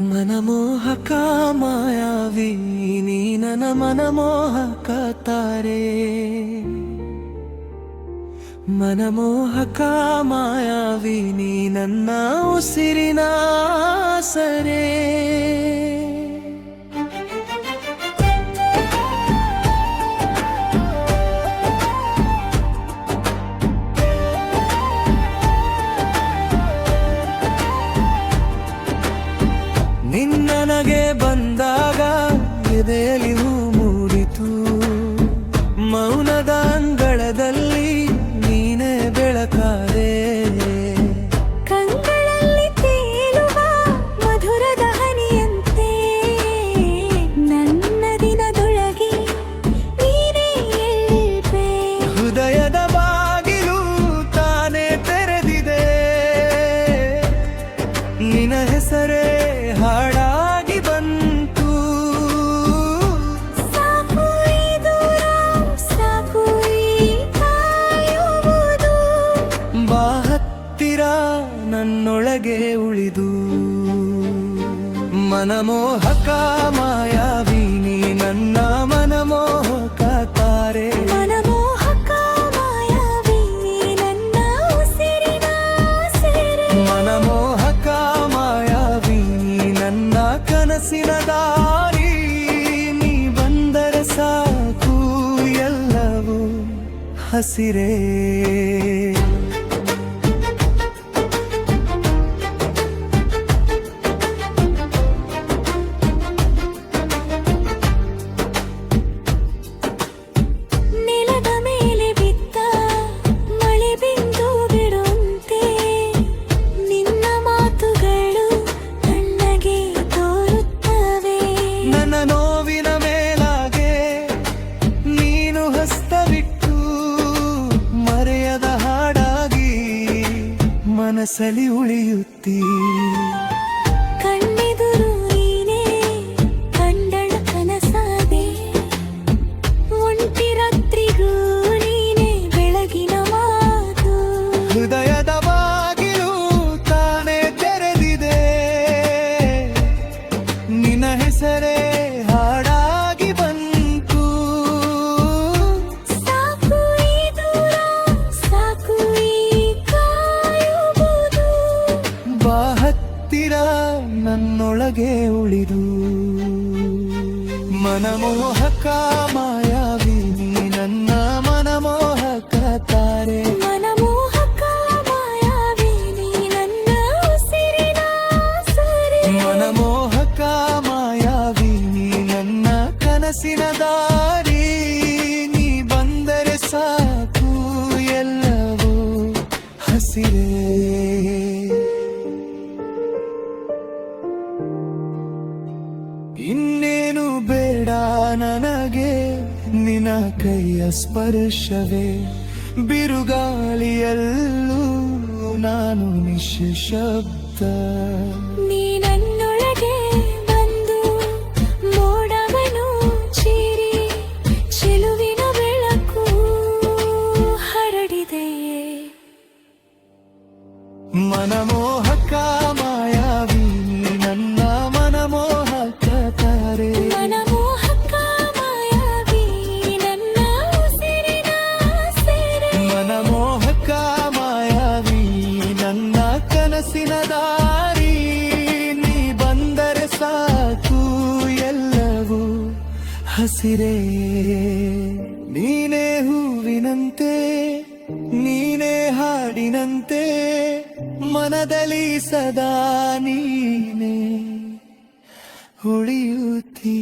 ಮನಮೋಹಕ ಮಾಯಾವಿ ನೀ ನನ್ನ ಮನಮೋಹಕ ತಾರೆ ಮನಮೋಹಕ ಮಾಯಾವಿ ನೀ ನನ್ನ ಉಸಿರಿನ ಸರೆ ನಿನ್ನನಗೆ ಬಂದಾಗ ಎದೆಯಲ್ಲಿ ಹೂ ಮೂಡಿತು ಮೌನದ ಅಂಗಳದಲ್ಲಿ ನೀನೇ ಬೆಳಕಾದೆ ಕಂಗಳಲ್ಲಿ ತೇಲುವ ಮಧುರದ ಹನಿಯಂತೆ ನನ್ನ ದಿನದೊಳಗೆ ನೀನೇ ಎಲ್ಪೆ ಹೃದಯದ ಬಾಗಿಲು ತಾನೇ ತೆರೆದಿದೆ ನಿನ್ನ ಹೆಸರೇ ಹಾಡಾಗಿ ಬಂತು ಸಾಕು ಈ ದೂರ ಸಾಕು ಈ ಕಾಯುವುದು ಬಾ ಹತ್ತಿರ ನನ್ನೊಳಗೆ ಉಳಿದು ಮನಮೋಹಕ ಮಾಯಾವಿ ನೀ ನನ್ನ ಮನಮೋಹಕ ತಾರೆ ಮನಮೋಹಕ ಮಾಯಾವಿ ನೀ ನನ್ನ ಉಸಿರಿನ ಸೆರೆ ಮನಮೋಹಕ ಮಾಯಾವಿ ನೀ ನನ್ನ ಕನಸಿನ ದಾರಿ ನೀ ಬಂದರೆ ಸಾಕು ಎಲ್ಲವೂ ಹಸಿರೇ ನೆಲದ ಮೇಲೆ ಬಿದ್ದ ಮಳೆ ಬಿಂದು ಬಿಡುವಂತೆ ನಿನ್ನ ಮಾತುಗಳು ಕಣ್ಣಗೆ ತೋರುತ್ತವೆ ನನ್ನ ನೋವಿನ ಮೇಲಾಗೆ ನೀನು ಹಸ್ತವಿಟ್ಟು ಮರೆಯದ ಹಾಡಾಗಿ ಮನಸ್ಸಲ್ಲಿ ಉಳಿಯುತ್ತೀ ಕಣ್ಣೆದುರು ನೀನೇ ಕಂಡಳ ಕನಸಾದೆ ಒಂಟಿ ರಾತ್ರಿಗೂ ನೀನೇ ಬೆಳಗಿನ ಮಾತು ಹೃದಯದ ಬಾಗಿಲು ತಾನೇ ತೆರೆದಿದೆ ನಿನ್ನ ಹೆಸರೇ ಹಾಡಾಗಿ ಬಂತು ಸಾಕು ಈ ದೂರ ಸಾಕು ಈ ಕಾಯುವುದು ಬಾ ಹತ್ತಿರ ನನ್ನೊಳಗೆ ಉಳಿದು ಮನಮೋಹಕ ಮಾಯಾವಿ ನೀ ನನ್ನ ಮನಮೋಹಕ ತಾರೆ ಮನಮೋಹಕ ಮಾಯಾವಿ ನೀ ನನ್ನ ಉಸಿರಿನ ಸರೆ ಮನಮೋಹಕ ಮಾಯಾವಿ ನೀ ನನ್ನ ಕನಸಿನ ದಾರಿ ನೀ ಬಂದರೆ ಸಾಕು ಎಲ್ಲವೂ ಹಸಿರೇ ಇನ್ನೇನು ಬೇಡ ನನಗೆ ನಿನ್ನ ಕೈಯ ಸ್ಪರ್ಶವೇ ಬಿರುಗಾಳಿಯಲ್ಲೂ ನಾನು ನಿಶ್ಶಬ್ದ ನೀ ನನ್ನೊಳಗೆ ಬಂದು ಮೋಡವನು ಚೀರಿ ಚೆಲುವಿನ ಬೆಳಕು ಹರಡಿದೆಯೇ ಮನಮೋಹಕ ಮಾಯಾವಿ ನೀ ನನ್ನ ಮನಮೋಹಕ ತಾರೆ ಮನಮೋಹಕ ಮಾಯಾವಿ ನನ್ನ ಉಸಿರಿನ ಸೆರೆ ಮನಮೋಹಕ ಮಾಯಾವಿ ನನ್ನ ಕನಸಿನ ದಾರಿ ನೀ ಬಂದರೆ ಸಾಕು ಎಲ್ಲವೂ ಹಸಿರೇ ನೀನೇ ಹೂವಿನಂತೆ ನೀನೇ ಹಾಡಿನಂತೆ ಮನದಲ್ಲಿ ಸದಾ ನೀನೇ ಉಳಿಯುತ್ತೀ